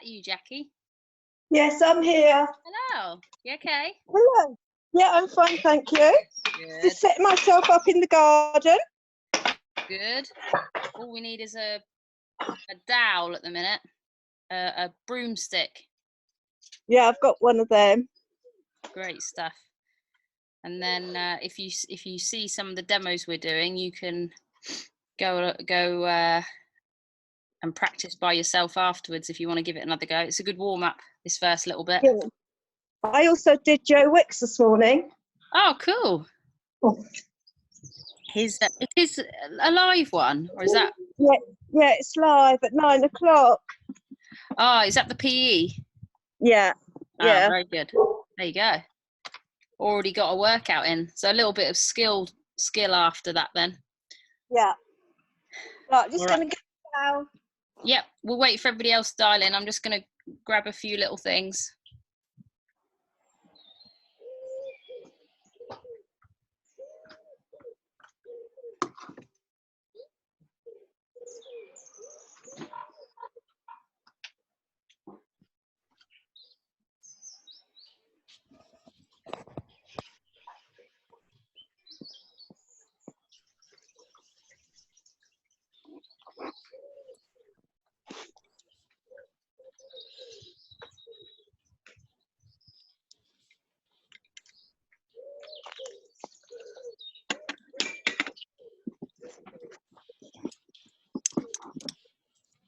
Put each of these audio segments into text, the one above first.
that you, Jackie? Yes, I'm here. Hello. You okay? Hello. Yeah, I'm fine, thank you. Good. Just setting myself up in the garden. Good. All we need is a dowel at the minute, a broomstick. Yeah, I've got one of them. Great stuff. And then if you see some of the demos we're doing, you can go and practice by yourself afterwards if you want to give it another go. It's a good warm up, this first little bit. Yeah. I also did Joe Wicks this morning. Oh, cool. Oh. It is a live one, or is that? Yeah, it's live at 9 o'clock. Oh, is that the PE? Yeah. Oh, very good. There you go. Already got a workout in, so a little bit of skill after that then. Yeah. Right, just going to go now. Yep, we'll wait for everybody else to dial in. I'm just going to grab a few little things.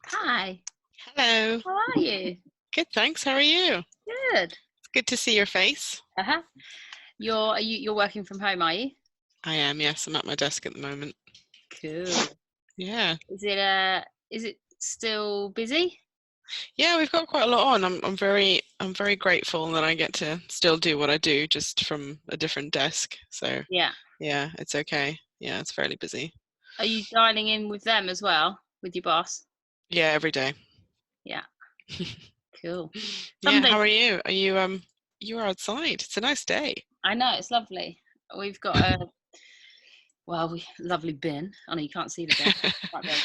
Hi. Hello. How are you? Good, thanks. How are you? Good. It's good to see your face. You're working from home, are you? I am, yes. I'm at my desk at the moment. Cool. Yeah. Is it still busy? Yeah, we've got quite a lot on. I'm very grateful that I get to still do what I do, just from a different desk. So yeah, it's okay. Yeah, it's fairly busy. Are you dialing in with them as well, with your boss? Yeah, every day. Yeah. Cool. Yeah, how are you? Are you you're outside. It's a nice day. I know, it's lovely. We've got a lovely bin. I know you can't see the bin.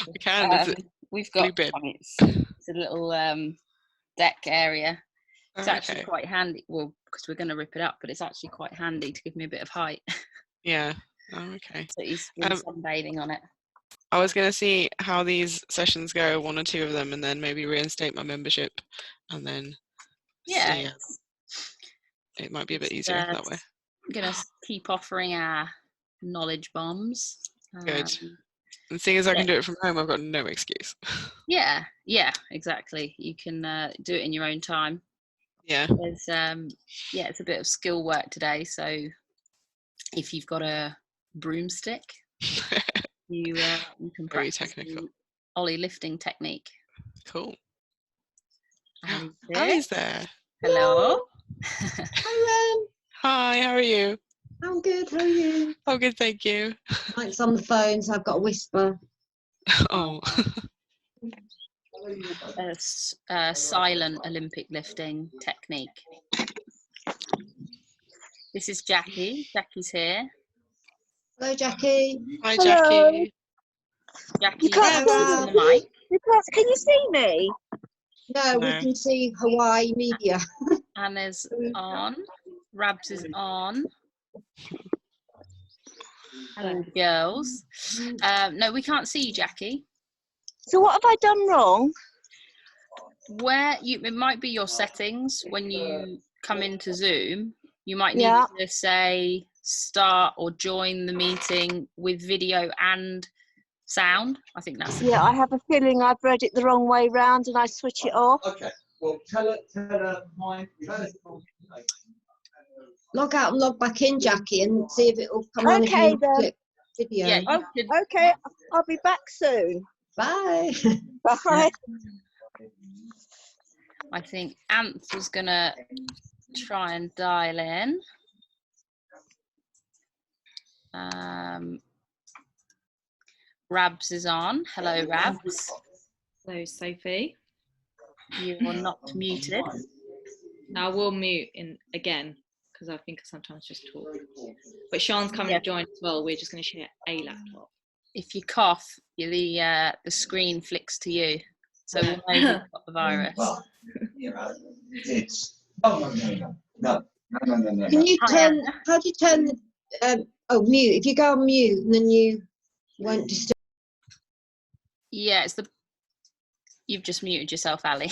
We can. We've got bin. It's a little deck area. It's actually quite handy. Well, because we're going to rip it up, but it's actually quite handy to give me a bit of height. Yeah. Oh, okay. So he's been sunbathing on it. I was going to see how these sessions go, one or two of them, and then maybe reinstate my membership, and then see. It might be a bit easier that way. I'm going to keep offering our knowledge bombs. Good. And seeing as I can do it from home, I've got no excuse. Yeah, exactly. You can do it in your own time. Yeah. There's it's a bit of skill work today. So if you've got a broomstick, you can practice very technical ollie lifting technique. Cool. Ali's there. Hello. Hi, Hi, how are you? I'm good. How are you? Oh, good, thank you. Mike's on the phone, so I've got a whisper. Oh. A silent Olympic lifting technique. This is Jackie. Jackie's here. Hello, Jackie. Hi, Hello. Jackie. Jackie, you can't see on the mic. Can you see me? No, we can see Hawaii media. Anna's on. Rabs is on. Hello, girls. No, we can't see you, Jackie. So what have I done wrong? It might be your settings when you come into Zoom. You might need to say start or join the meeting with video and sound. I think that's I have a feeling I've read it the wrong way round and I switch it off. Okay. Well, tell her my Log out and log back in, Jackie, and see if it'll come on if you click video. Yeah, okay, I'll be back soon. Bye. Bye. I think Anth was gonna try and dial in. Rabs is on. Hello, Rabs. Hello, Sophie. You are not muted. Now I will mute in again because I think I sometimes just talk. But Sean's coming to join as well. We're just going to share a laptop. If you cough, the screen flicks to you. So we'll know who's got the virus. Well, you know, it's no. Can you turn? How do you turn the? Mute. If you go on mute, and then you won't disturb. Yeah, you've just muted yourself, Ali.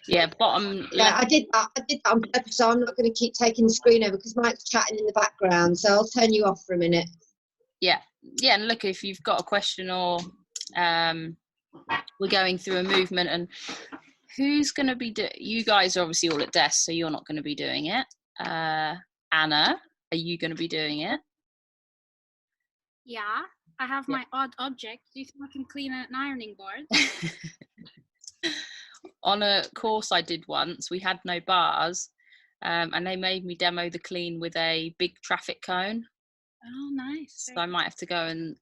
Yeah, bottom. Yeah, I did that on purpose, so I'm not going to keep taking the screen over because Mike's chatting in the background. So I'll turn you off for a minute. Yeah, and look, if you've got a question or we're going through a movement, and who's going to be you guys are obviously all at desks, so you're not going to be doing it. Anna, are you going to be doing it? Yeah, I have my odd object. Do you think I can clean an ironing board? On a course I did once, we had no bars, and they made me demo the clean with a big traffic cone. Oh, nice. So I might have to go and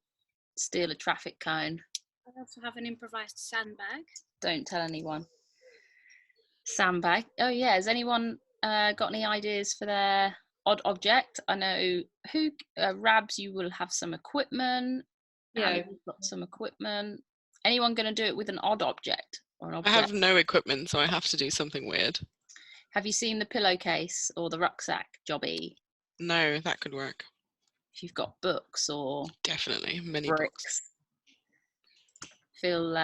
steal a traffic cone. I also have an improvised sandbag. Don't tell anyone. Sandbag. Oh yeah, has anyone got any ideas for their odd object? I know who Rabs, you will have some equipment. Yeah, you've got some equipment. Anyone going to do it with an odd object or an object? I have no equipment, so I have to do something weird. Have you seen the pillowcase or the rucksack jobby? No, that could work. If you've got books or definitely many bricks. books. Feel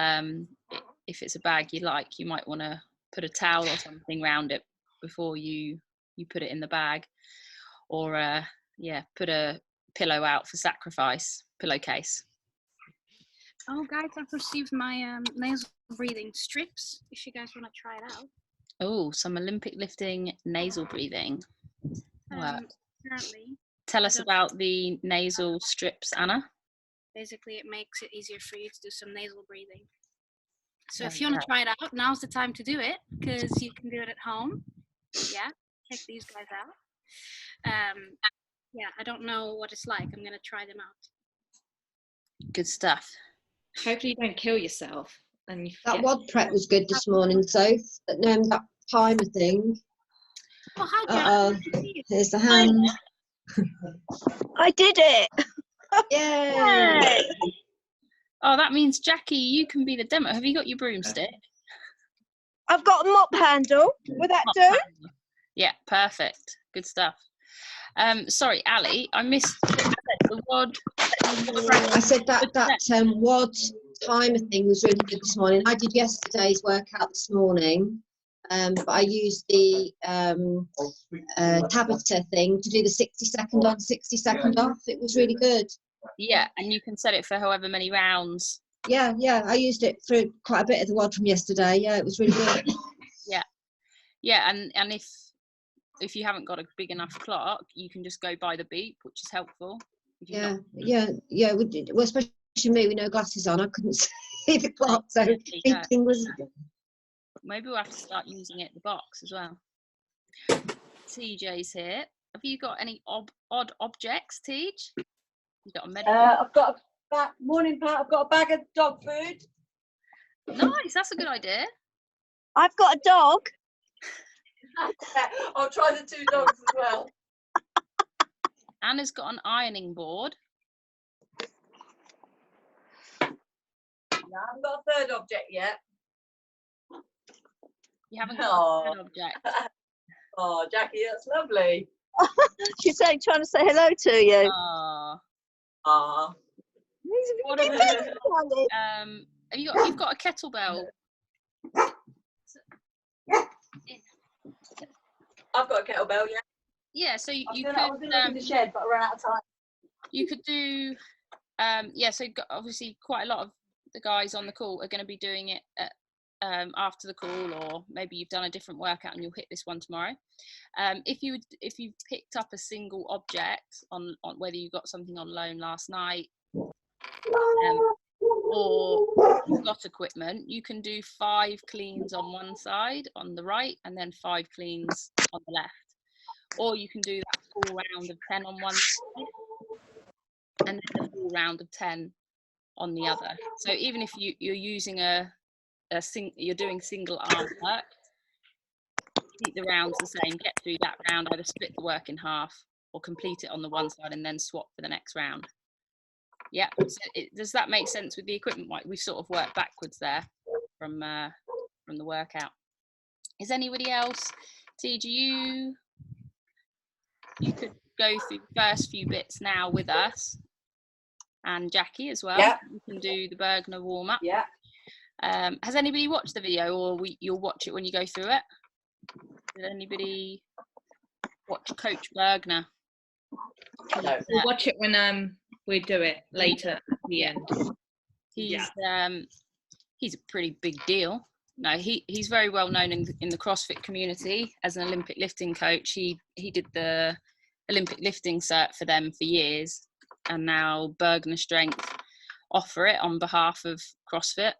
if it's a bag you like, you might want to put a towel or something around it before you put it in the bag, or put a pillow out for sacrifice, pillowcase. Oh guys, I've received my nasal breathing strips, if you guys want to try it out. Oh, some Olympic lifting nasal breathing. Apparently. Tell us about the nasal strips, Anna. Basically, it makes it easier for you to do some nasal breathing. So if you want to try it out, now's the time to do it, because you can do it at home. Yeah, check these guys out. Yeah, I don't know what it's like. I'm going to try them out. Good stuff. Hopefully you don't kill yourself. And that WOD prep was good this morning, Soph. That timer thing. Oh, hi, Jack. Here's the hand. I did it. Yay! Oh, that means Jackie, you can be the demo. Have you got your broomstick? I've got a mop handle. Will that do? Handle. Yeah, perfect. Good stuff. Sorry, Ali, I missed the WOD. I said that WOD timer thing was really good this morning. I did yesterday's workout this morning, but I used the Tabata thing to do the 60-second on, 60-second off. It was really good. Yeah, and you can set it for however many rounds. Yeah, I used it for quite a bit of the WOD from yesterday. Yeah, it was really good. Yeah, and if you haven't got a big enough clock, you can just go by the beep, which is helpful. Yeah. Well, especially me with no glasses on, I couldn't see the clock, so beeping was. Maybe we'll have to start using it in the box as well. TJ's here. Have you got any odd objects, TJ? You got a medical? I've got morning, Pat. I've got a bag of dog food. Nice, that's a good idea. I've got a dog. I'll try the 2 dogs as well. Anna's got an ironing board. I haven't got a 3rd object yet. You haven't got a 3rd object. Oh, Jackie, that's lovely. She's trying to say hello to you. Ah. You've got a kettlebell. I've got a kettlebell, yeah. Yeah, so you could. I was going to look in the shed, but I ran out of time. You could do. So obviously, quite a lot of the guys on the call are going to be doing it after the call, or maybe you've done a different workout and you'll hit this one tomorrow. If you picked up a single object on whether you got something on loan last night, or you've got equipment, you can do 5 cleans on one side on the right and then 5 cleans on the left, or you can do that full round of 10 on one side and then a full round of 10 on the other. So even if you're using you're doing single arm work, keep the rounds the same, get through that round, either split the work in half or complete it on the one side and then swap for the next round. Yeah. So does that make sense with the equipment? Like we sort of worked backwards there from the workout. Is anybody else? T, do you could go through the first few bits now with us, and Jackie as well. Yeah. You can do the Burgener warm up. Yeah. Has anybody watched the video, or you'll watch it when you go through it? Did anybody watch Coach Burgener? No. We'll watch it when we do it later at the end. He's a pretty big deal. No, he's very well known in the CrossFit community as an Olympic lifting coach. He did the Olympic lifting cert for them for years, and now Burgener Strength offer it on behalf of CrossFit.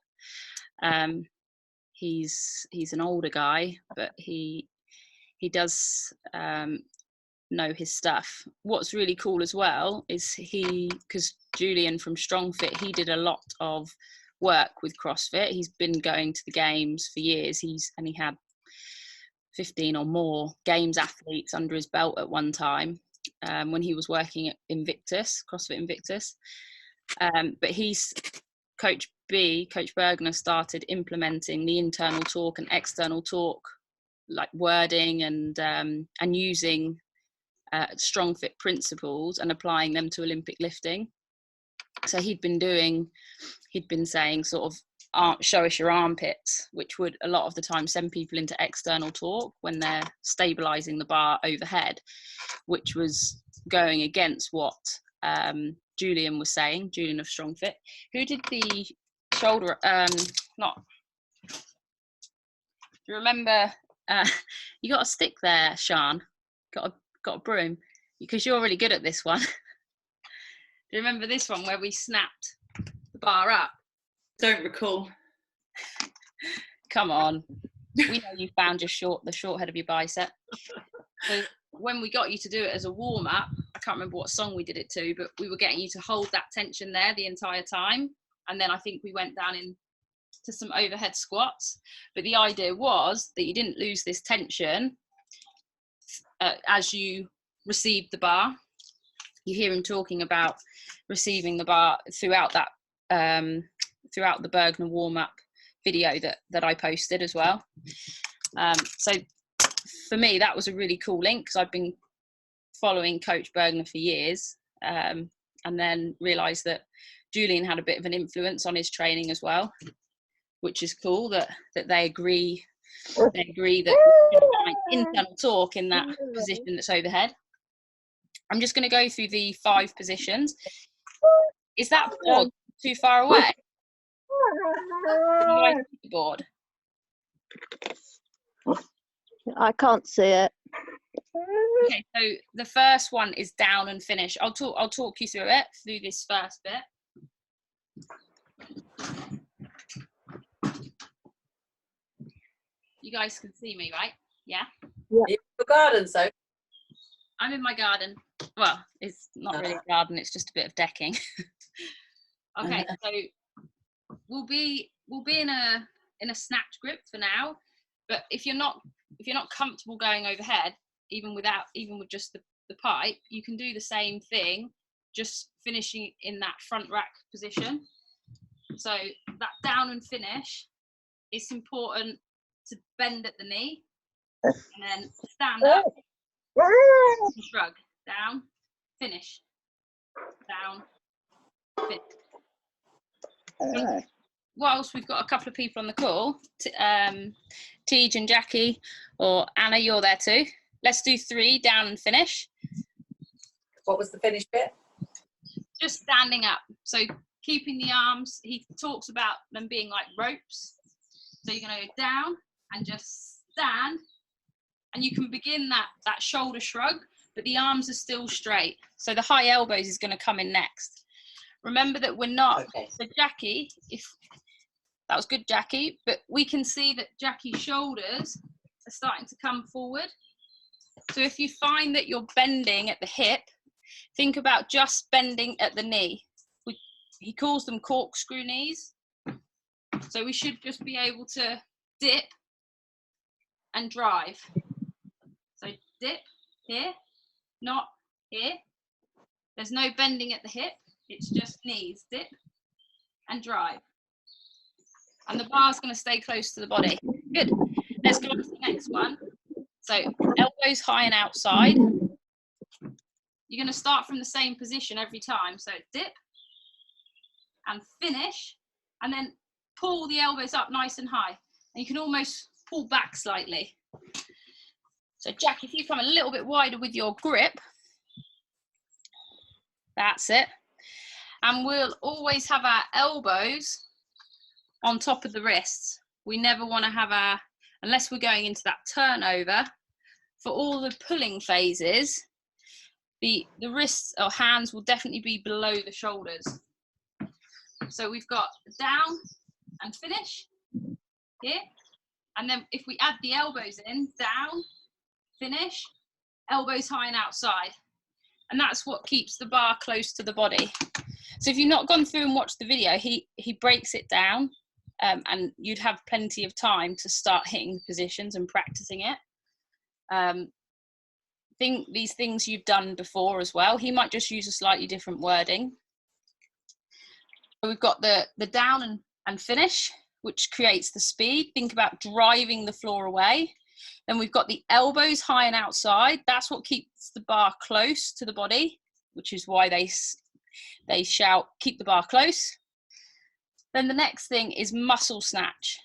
He's an older guy, but he does know his stuff. What's really cool as well is because Julian from StrongFit, he did a lot of work with CrossFit. He's been going to the games for years. He had 15 or more games athletes under his belt at one time when he was working at Invictus, CrossFit Invictus. But Coach Burgener started implementing the internal talk and external talk, like wording and using StrongFit principles and applying them to Olympic lifting. So he'd been saying sort of show us your armpits, which would a lot of the time send people into external talk when they're stabilizing the bar overhead, which was going against what Julian was saying, Julian of StrongFit. Who did the shoulder, do you remember, you got a stick there, Sean, got a broom, because you're really good at this one. Do you remember this one where we snapped the bar up? Don't recall. Come on. We know you found the short head of your bicep. So when we got you to do it as a warm-up, I can't remember what song we did it to, but we were getting you to hold that tension there the entire time. And then I think we went down into some overhead squats. But the idea was that you didn't lose this tension as you received the bar. You hear him talking about receiving the bar throughout that throughout the Burgener warm up video that I posted as well. So for me, that was a really cool link, because I've been following Coach Burgener for years, and then realised that Julian had a bit of an influence on his training as well, which is cool that they agree. They agree that we should find internal torque in that position that's overhead. I'm just going to go through the 5 positions. Is that board too far away? Board. I can't see it. Okay, so the first one is down and finish. I'll talk you through it, through this first bit. You guys can see me, right? Yeah? Yeah. In the garden, so. I'm in my garden. Well, it's not really a garden, it's just a bit of decking. Okay, so we'll be in a snatch grip for now, but if you're not comfortable going overhead, even with just the pipe, you can do the same thing, just finishing in that front rack position. So that down and finish, it's important to bend at the knee and then stand up and shrug. Down, finish, down, finish. Whilst we've got a couple of people on the call, Tej and Jackie, or Anna, you're there too. Let's do 3, down and finish. What was the finish bit? Just standing up. So keeping the arms, he talks about them being like ropes. So you're going to go down and just stand. And you can begin that shoulder shrug, but the arms are still straight. So the high elbows is going to come in next. Remember that we're not, okay. So Jackie, that was good, Jackie, but we can see that Jackie's shoulders are starting to come forward. So if you find that you're bending at the hip, think about just bending at the knee. He calls them corkscrew knees. So we should just be able to dip and drive. So dip here, not here. There's no bending at the hip. It's just knees, dip and drive. And the bar's going to stay close to the body. Good. Let's go on to the next one. So elbows high and outside. You're going to start from the same position every time. So dip and finish, and then pull the elbows up nice and high. And you can almost pull back slightly. So Jack, if you come a little bit wider with your grip, that's it. And we'll always have our elbows on top of the wrists. We never want to have our, unless we're going into that turnover, for all the pulling phases, the wrists or hands will definitely be below the shoulders. So we've got down and finish here. And then if we add the elbows in, down, finish, elbows high and outside. And that's what keeps the bar close to the body. So if you've not gone through and watched the video, he breaks it down, and you'd have plenty of time to start hitting the positions and practicing it. Think these things you've done before as well. He might just use a slightly different wording. So we've got the down and finish, which creates the speed. Think about driving the floor away. Then we've got the elbows high and outside. That's what keeps the bar close to the body, which is why they shout, keep the bar close. Then the next thing is muscle snatch.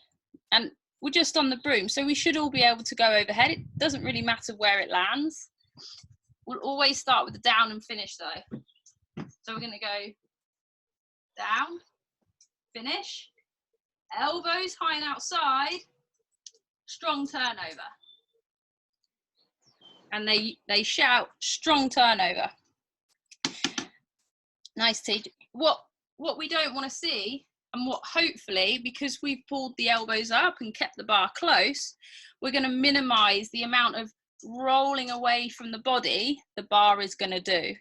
And we're just on the broom, so we should all be able to go overhead. It doesn't really matter where it lands. We'll always start with the down and finish though. So we're gonna go down, finish, elbows high and outside, strong turnover. And they shout strong turnover. Nice, T. What we don't want to see, and what hopefully, because we've pulled the elbows up and kept the bar close, we're going to minimize the amount of rolling away from the body the bar is going to do.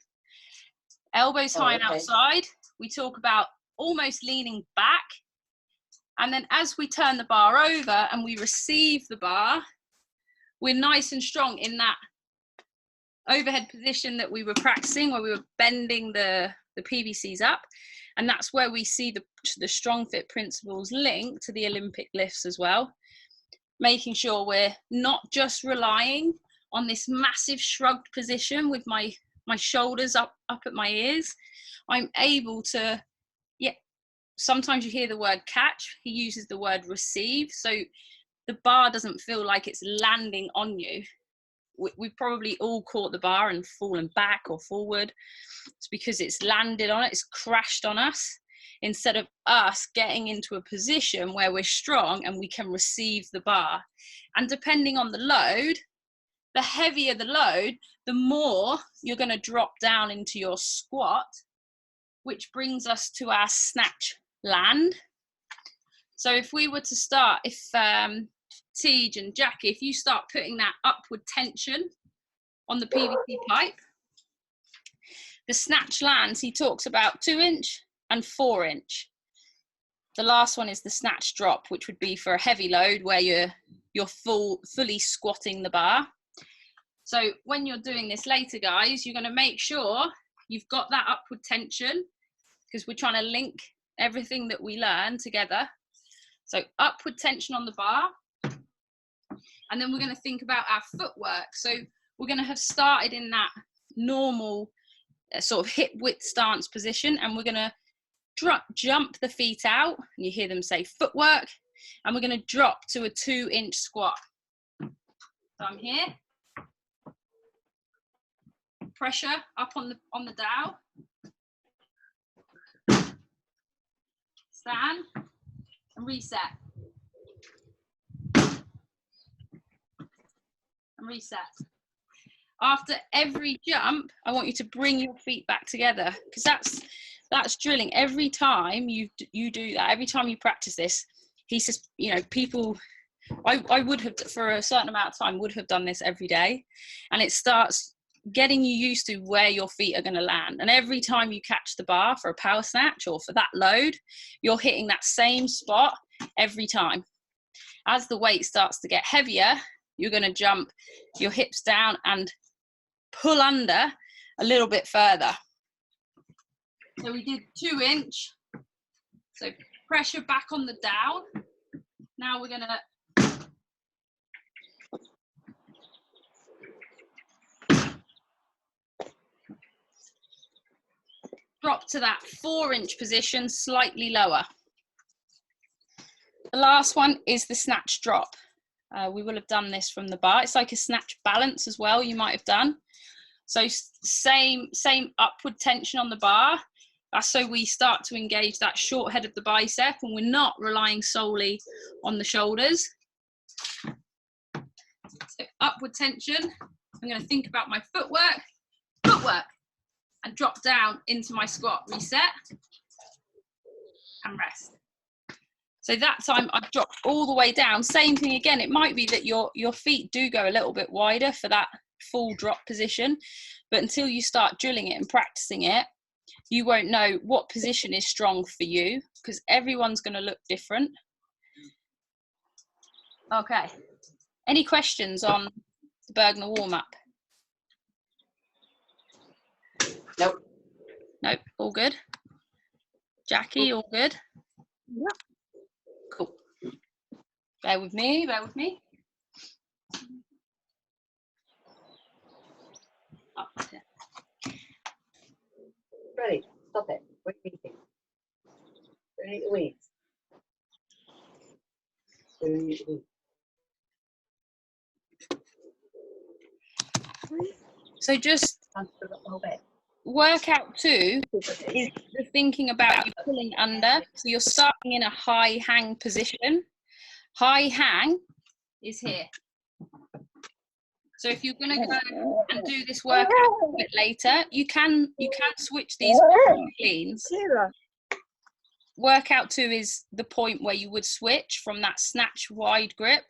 Elbows high and outside, we talk about almost leaning back. And then as we turn the bar over and we receive the bar, we're nice and strong in that overhead position that we were practicing, where we were bending the PVCs up. And that's where we see the StrongFit Principles link to the Olympic lifts as well. Making sure we're not just relying on this massive shrugged position with my shoulders up at my ears. I'm able to, sometimes you hear the word catch. He uses the word receive. So the bar doesn't feel like it's landing on you. We've probably all caught the bar and fallen back or forward. It's because it's landed on it, it's crashed on us, instead of us getting into a position where we're strong and we can receive the bar. And depending on the load, the heavier the load, the more you're going to drop down into your squat, which brings us to our snatch land. So if we were to start, if Tej and Jackie, if you start putting that upward tension on the PVC pipe, the snatch lands, he talks about 2-inch and 4-inch. The last one is the snatch drop, which would be for a heavy load where you're fully squatting the bar. So when you're doing this later, guys, you're going to make sure you've got that upward tension, because we're trying to link everything that we learn together. So upward tension on the bar. And then we're going to think about our footwork. So we're going to have started in that normal sort of hip width stance position, and we're going to jump the feet out, and you hear them say footwork, and we're going to drop to a 2-inch squat. So I'm here, pressure up on the dowel, stand and reset. And reset. After every jump, I want you to bring your feet back together, because that's drilling. Every time you do that, every time you practice this, he says, people, I would have, for a certain amount of time, would have done this every day, and it starts getting you used to where your feet are going to land. And every time you catch the bar for a power snatch or for that load, you're hitting that same spot every time. As the weight starts to get heavier, you're going to jump your hips down and pull under a little bit further. So we did 2 inch. So pressure back on the down. Now we're gonna drop to that 4 inch position, slightly lower. The last one is the snatch drop. We will have done this from the bar. It's like a snatch balance as well, you might have done. So same upward tension on the bar. That's so we start to engage that short head of the bicep and we're not relying solely on the shoulders. So upward tension. I'm going to think about my footwork, and drop down into my squat, reset, and rest. So that time I've dropped all the way down. Same thing again, it might be that your feet do go a little bit wider for that full drop position, but until you start drilling it and practicing it, you won't know what position is strong for you because everyone's going to look different. Okay, any questions on the Burgener warm up? Nope. Nope, all good. Jackie, all good? Yep. Cool. Bear with me, bear with me. Up to. Ready, stop it. What do you think? Ready to wait. So just workout 2 is the thinking about you pulling under. So you're starting in a high hang position. High hang is here. So if you're going to go and do this workout a bit later, you can switch these cleans. Workout 2 is the point where you would switch from that snatch wide grip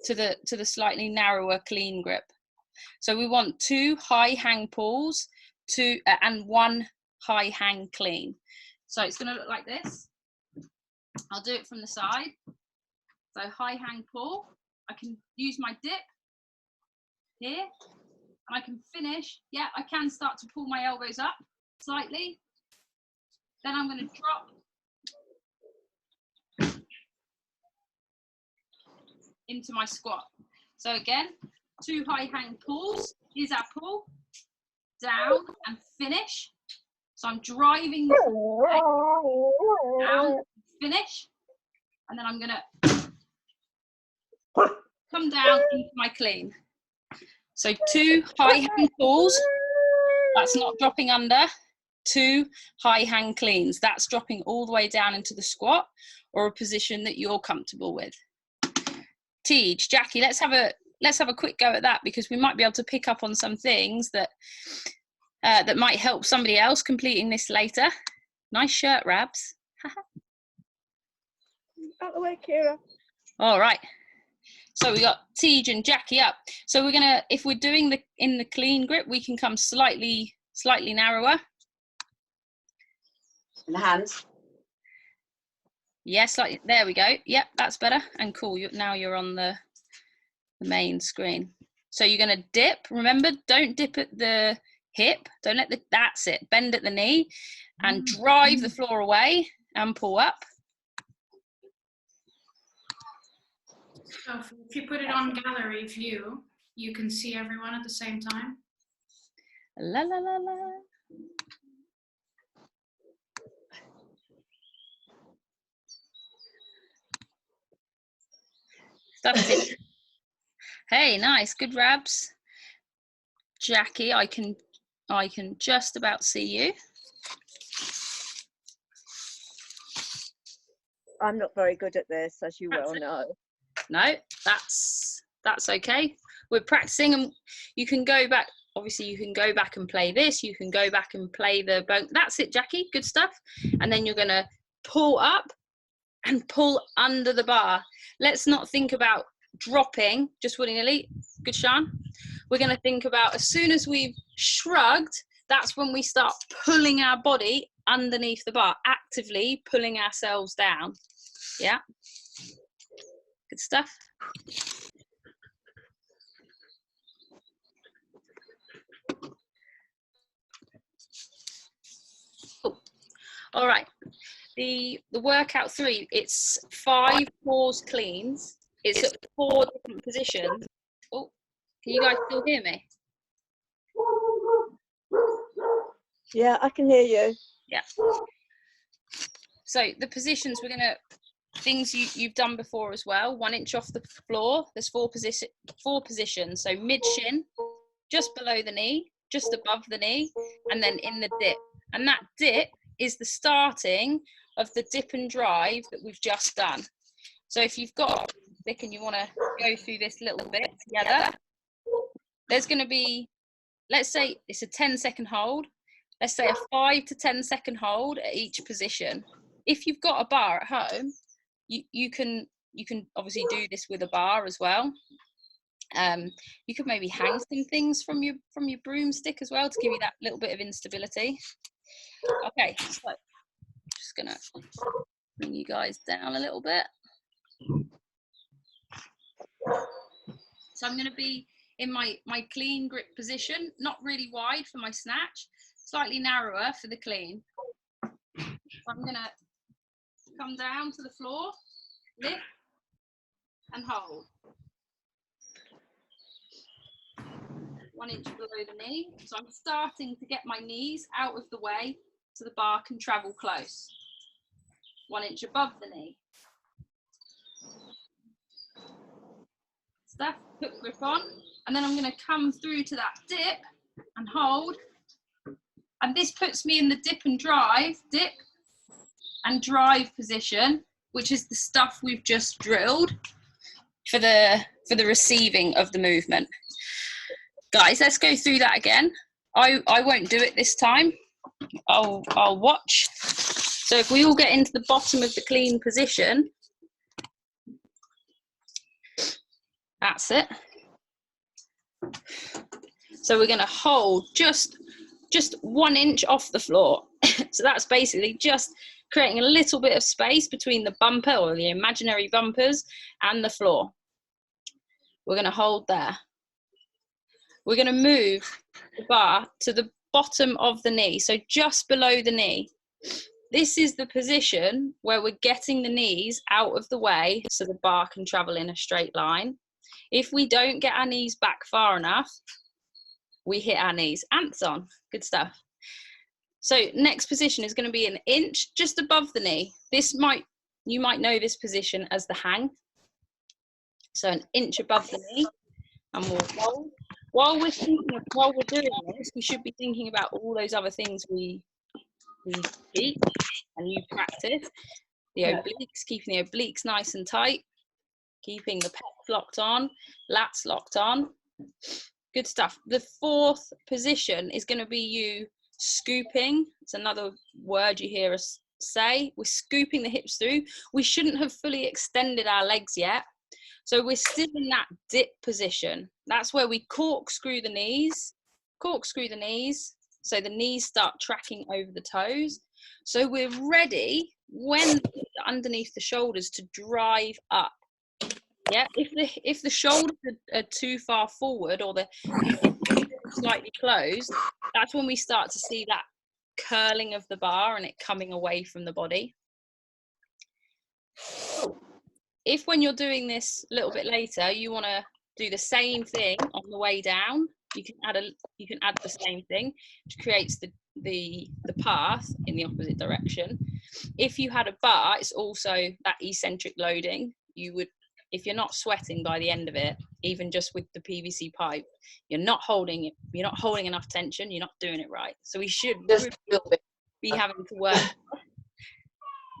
to the slightly narrower clean grip. So we want 2 high hang pulls and 1 high hang clean. So it's going to look like this. I'll do it from the side. So high hang pull. I can use my dip here, and I can finish. Yeah, I can start to pull my elbows up slightly. Then I'm going to drop into my squat. So again, 2 high hang pulls. Here's our pull, down and finish. So I'm driving down, finish, and then I'm going to come down into my clean. So 2 high hang pulls, that's not dropping under. 2 high hang cleans, that's dropping all the way down into the squat or a position that you're comfortable with. Tej, Jackie, let's have a quick go at that because we might be able to pick up on some things that that might help somebody else completing this later. Nice shirt, Rabs. Out the way, Kira. All right. So we got Tej and Jackie up. So we're gonna, if we're doing in the clean grip, we can come slightly narrower. And the hands. Yes, like there we go. Yep, that's better and cool. Now you're on the main screen. So you're gonna dip. Remember, don't dip at the hip. Don't let that's it. Bend at the knee and drive the floor away and pull up. So if you put it on gallery view, you can see everyone at the same time. La la la la. Stuffed it. Hey, nice, good Rabs. Jackie, I can just about see you. I'm not very good at this, as you well know. No, that's okay. We're practicing, and you can go back. Obviously, you can go back and play this. You can go back and play the bone. That's it, Jackie. Good stuff. And then you're gonna pull up and pull under the bar. Let's not think about dropping just willy-nilly. Good, Sean. We're gonna think about as soon as we've shrugged, that's when we start pulling our body underneath the bar, actively pulling ourselves down. Yeah. Good stuff. Cool. All right. The workout 3, it's 5 pause cleans. It's at 4 different positions. Oh, can you guys still hear me? Yeah, I can hear you. Yeah. So the positions we're gonna, things you've done before as well. 1 inch off the floor. There's 4 positions. So mid shin, just below the knee, just above the knee, and then in the dip. And that dip is the starting of the dip and drive that we've just done. So if you've got a stick and you want to go through this little bit together, there's going to be, let's say it's a 10-second hold. Let's say a 5 to 10-second hold at each position. If you've got a bar at home, you can obviously do this with a bar as well. You could maybe hang some things from your broomstick as well to give you that little bit of instability. Okay, so just gonna bring you guys down a little bit. So I'm gonna be in my clean grip position, not really wide for my snatch, slightly narrower for the clean. So I'm gonna come down to the floor, lift and hold. 1 inch below the knee. So I'm starting to get my knees out of the way so the bar can travel close. 1 inch above the knee. Stuff, put grip on, and then I'm going to come through to that dip and hold. And this puts me in the dip and drive position, which is the stuff we've just drilled for the receiving of the movement. Guys, let's go through that again. I won't do it this time. I'll watch. So if we all get into the bottom of the clean position, that's it. So we're going to hold just 1 inch off the floor. So that's basically just creating a little bit of space between the bumper or the imaginary bumpers and the floor. We're going to hold there. We're going to move the bar to the bottom of the knee, so just below the knee. This is the position where we're getting the knees out of the way so the bar can travel in a straight line. If we don't get our knees back far enough, we hit our knees. Ants on. Good stuff. So next position is going to be an inch just above the knee. You might know this position as the hang. So an inch above the knee, and we'll hold. While we're doing this, we should be thinking about all those other things we teach and you practice. The obliques, keeping the obliques nice and tight, keeping the pecs locked on, lats locked on. Good stuff. The 4th position is going to be you scooping. It's another word you hear us say. We're scooping the hips through. We shouldn't have fully extended our legs yet. So we're still in that dip position. That's where we corkscrew the knees, so the knees start tracking over the toes. So we're ready when underneath the shoulders to drive up. Yeah, if the shoulders are too far forward or the slightly closed, that's when we start to see that curling of the bar and it coming away from the body. If when you're doing this a little bit later, you want to do the same thing on the way down, you can add the same thing, which creates the path in the opposite direction. If you had a bar, it's also that eccentric loading. You would, if you're not sweating by the end of it, even just with the PVC pipe, you're not holding enough tension, you're not doing it right. So we should be having to work.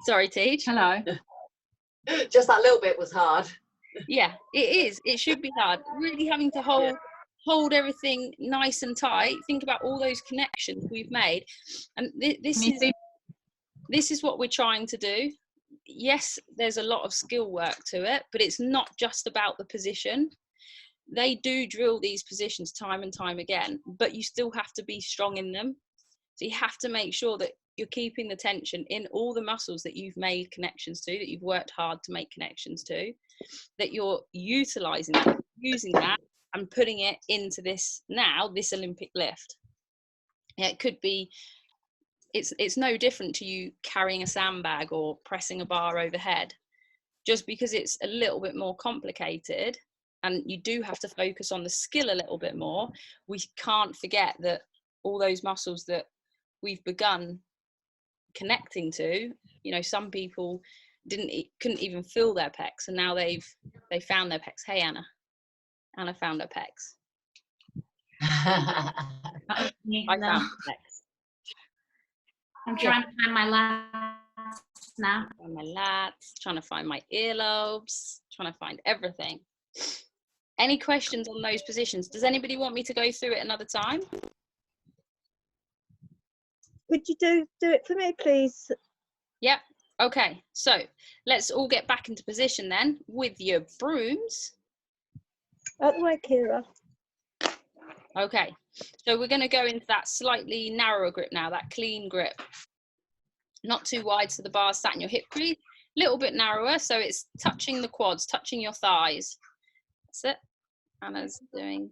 Sorry, Teach. Hello. Just that little bit was hard. Yeah, it is. It should be hard. Really having to hold everything nice and tight. Think about all those connections we've made, and this is what we're trying to do. Yes, there's a lot of skill work to it, but it's not just about the position. They do drill these positions time and time again, but you still have to be strong in them. So you have to make sure that you're keeping the tension in all the muscles that you've made connections to, that you've worked hard to make connections to, that you're utilizing that, using that and putting it into this Olympic lift. Yeah, it could be it's no different to you carrying a sandbag or pressing a bar overhead. Just because it's a little bit more complicated and you do have to focus on the skill a little bit more, we can't forget that all those muscles that we've begun connecting to, you know, some people couldn't even feel their pecs, and now they found their pecs. Hey, Anna found her pecs. I found pecs. I'm trying to find my lats now. Find my lats, trying to find my earlobes, trying to find everything. Any questions on those positions? Does anybody want me to go through it another time? Could you do it for me, please? Yep. Okay, so let's all get back into position then with your brooms. Out the way, Kira. Okay, so we're going to go into that slightly narrower grip now, that clean grip. Not too wide so the bar's sat in your hip crease, a little bit narrower so it's touching the quads, touching your thighs. That's it. Anna's doing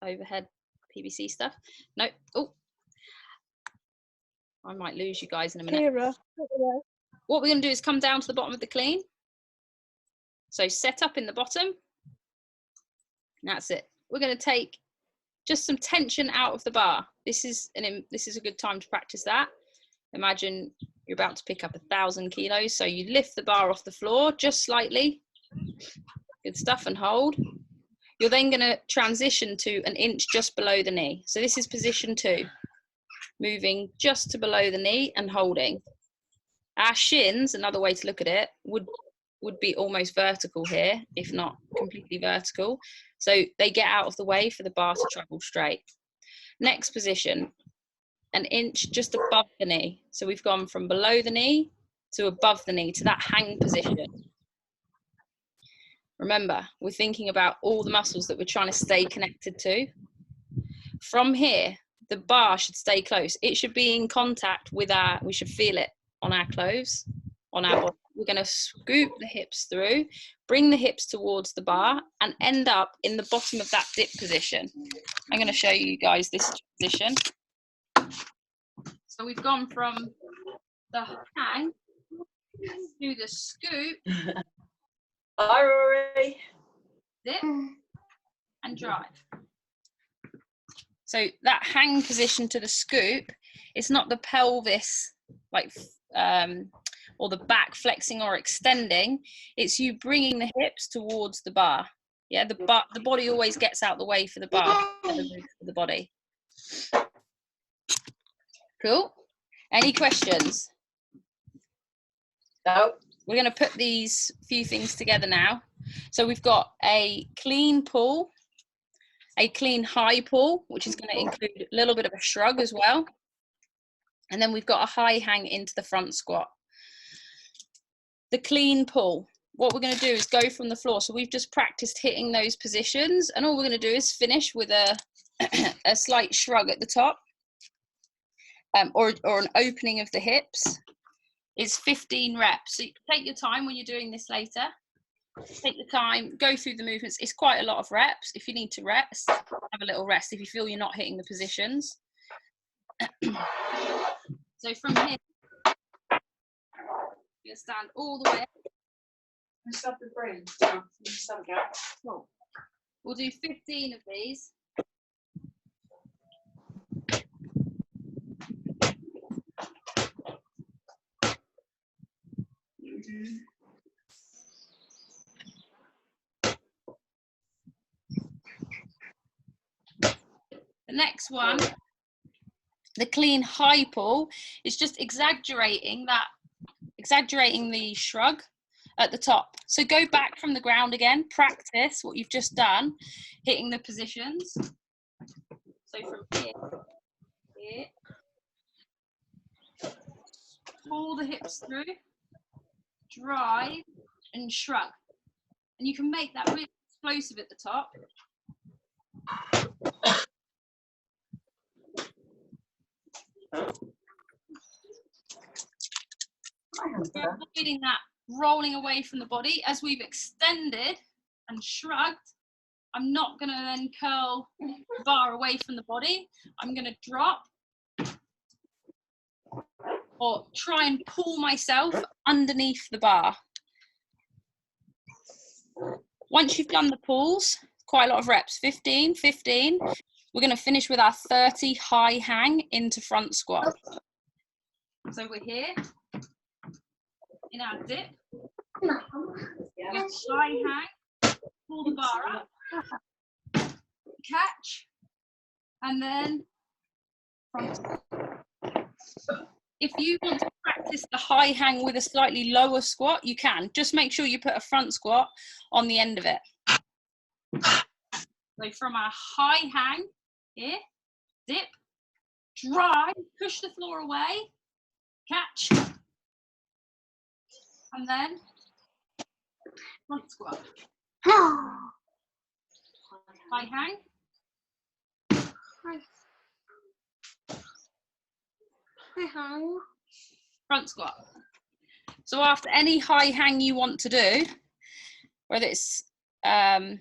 overhead PVC stuff. No, oh, I might lose you guys in a minute. Kira. What we're going to do is come down to the bottom of the clean. So set up in the bottom. That's it. We're going to take just some tension out of the bar. This is a good time to practice that. Imagine you're about to pick up 1,000 kilos. So you lift the bar off the floor just slightly. Good stuff, and hold. You're then going to transition to an inch just below the knee. So this is position 2. Moving just to below the knee and holding. Our shins, another way to look at it, would be almost vertical here, if not completely vertical. So they get out of the way for the bar to travel straight. Next position, an inch just above the knee. So we've gone from below the knee to above the knee, to that hang position. Remember, we're thinking about all the muscles that we're trying to stay connected to. From here, the bar should stay close. It should be in contact with we should feel it on our clothes, on our body. We're going to scoop the hips through, bring the hips towards the bar, and end up in the bottom of that dip position. I'm going to show you guys this position. So we've gone from the hang to the scoop. Hi, Rory. Dip and drive. So that hang position to the scoop, it's not the pelvis like or the back flexing or extending, it's you bringing the hips towards the bar. Yeah, the body always gets out the way for the bar, for the body. Cool. Any questions? No. We're going to put these few things together now. So we've got a clean pull, a clean high pull, which is going to include a little bit of a shrug as well. And then we've got a high hang into the front squat. The clean pull, what we're going to do is go from the floor. So we've just practiced hitting those positions, and all we're going to do is finish with a slight shrug at the top, or an opening of the hips. It's 15 reps. So you can take your time when you're doing this later. Take the time, go through the movements. It's quite a lot of reps. If you need to rest, have a little rest if you feel you're not hitting the positions. So from here, you'll stand all the way up. Stop the brain. Cool. We'll do 15 of these. The next one, the clean high pull, is just exaggerating the shrug at the top. So go back from the ground again, practice what you've just done, hitting the positions. So from here, pull the hips through, drive and shrug. And you can make that really explosive at the top. We're avoiding that rolling away from the body. As we've extended and shrugged, I'm not going to then curl the bar away from the body. I'm going to drop or try and pull myself underneath the bar. Once you've done the pulls, quite a lot of reps, 15, 15, we're going to finish with our 30 high hang into front squat. So we're here in our dip, high hang, pull the bar up, catch, and then front squat. If you want to practice the high hang with a slightly lower squat, you can. Just make sure you put a front squat on the end of it. So from our high hang, here, dip, drive, push the floor away, catch, and then front squat. High hang. Front squat. So after any high hang you want to do, whether it's a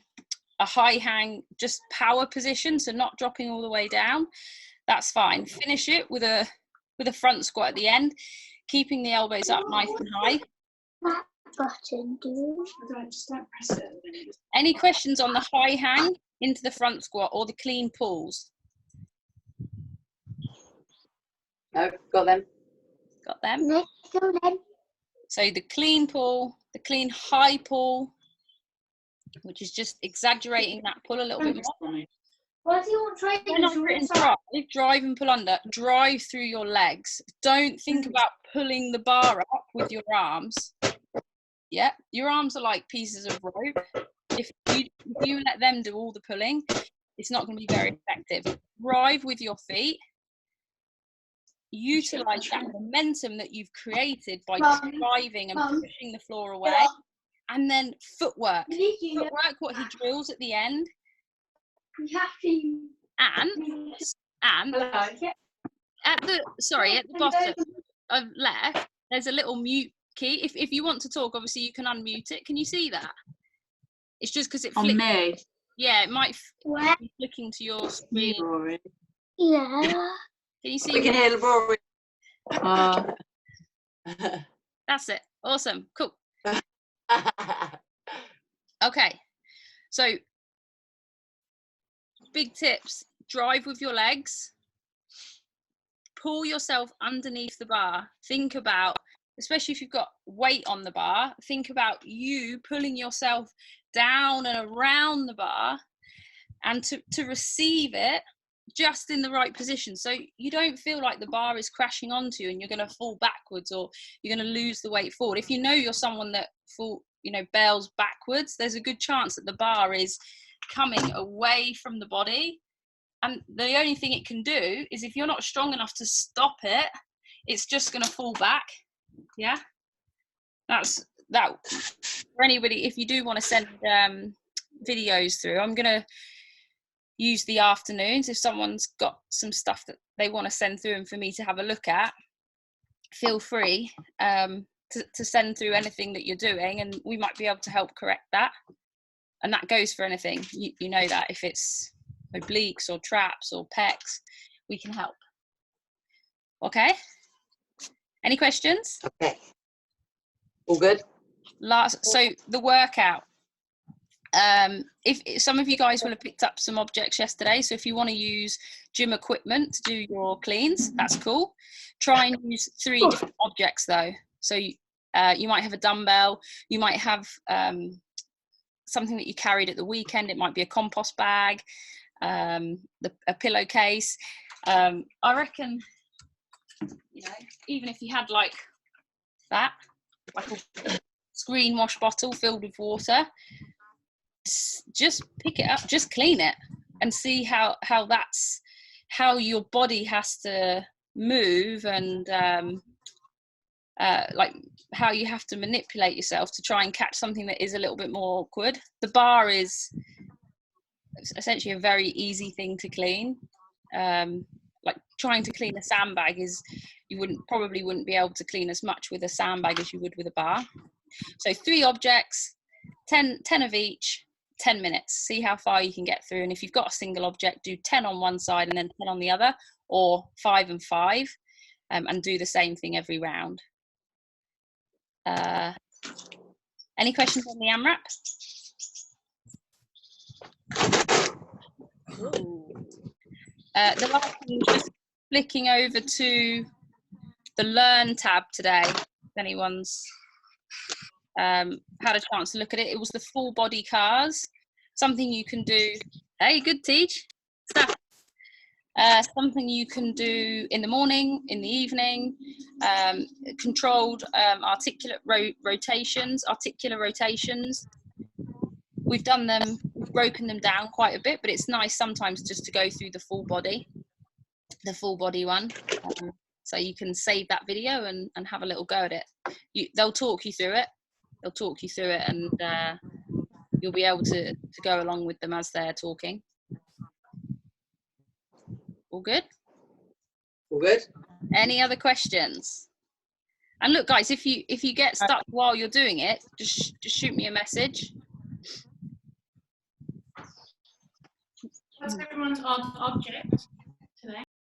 high hang, just power position, so not dropping all the way down, that's fine. Finish it with a front squat at the end, keeping the elbows up nice and high. That button, Just don't press it. Any questions on the high hang into the front squat or the clean pulls? No, got them. Got them? Let's go then. So the clean pull, the clean high pull, which is just exaggerating that pull a little bit more. What do you want to When I've written drive and pull under, drive through your legs. Don't think about pulling the bar up with your arms. Yeah, your arms are like pieces of rope. If you let them do all the pulling, it's not going to be very effective. Drive with your feet. Utilize that momentum that you've created by driving and pushing the floor away. And then footwork. Footwork, what he drills at the end. And at the bottom of left, there's a little mute key. If you want to talk, obviously you can unmute it. Can you see that? It's just because it flicks. On me. Yeah, it might be flicking to your screen. Yeah. Can you see? We can hear Rory. That's it. Awesome. Cool. Okay. So, big tips. Drive with your legs. Pull yourself underneath the bar. Think about, especially if you've got weight on the bar, think about you pulling yourself down and around the bar and to receive it just in the right position, so you don't feel like the bar is crashing onto you and you're going to fall backwards or you're going to lose the weight forward. If you know you're someone that bails backwards, there's a good chance that the bar is coming away from the body, and the only thing it can do is, if you're not strong enough to stop it, it's just going to fall back. Yeah, that's that. For anybody, if you do want to send videos through, I'm going to use the afternoons. If someone's got some stuff that they want to send through and for me to have a look at, feel free to send through anything that you're doing, and we might be able to help correct that. And that goes for anything. You know that if it's obliques or traps or pecs, we can help. Okay, any questions? Okay, all good. So the workout, if some of you guys will have picked up some objects yesterday, so if you want to use gym equipment to do your cleans, that's cool. Try and use 3 different objects though. So you might have a dumbbell, you might have something that you carried at the weekend. It might be a compost bag, a pillowcase. I reckon, even if you had like that, like a screen wash bottle filled with water, just pick it up, just clean it, and see how that's how your body has to move, and like how you have to manipulate yourself to try and catch something that is a little bit more awkward. The bar is essentially a very easy thing to clean. Like trying to clean a sandbag is, you probably wouldn't be able to clean as much with a sandbag as you would with a bar. So 3 objects, 10 of each, 10 minutes. See how far you can get through. And if you've got a single object, do 10 on one side and then 10 on the other, or 5 and 5. and do the same thing every round. Any questions on the AMRAP? The last thing, just flicking over to the Learn tab today. If anyone's had a chance to look at it, it was the full body cars. Something you can do. Hey, good teach. Stuff. Something you can do in the morning, in the evening, controlled articular rotations. We've done them, we've broken them down quite a bit, but it's nice sometimes just to go through the full body one. So you can save that video and have a little go at it. They'll talk you through it. And you'll be able to go along with them as they're talking. All good? All good. Any other questions? And look, guys, if you get stuck while you're doing it, just shoot me a message. What's everyone's object?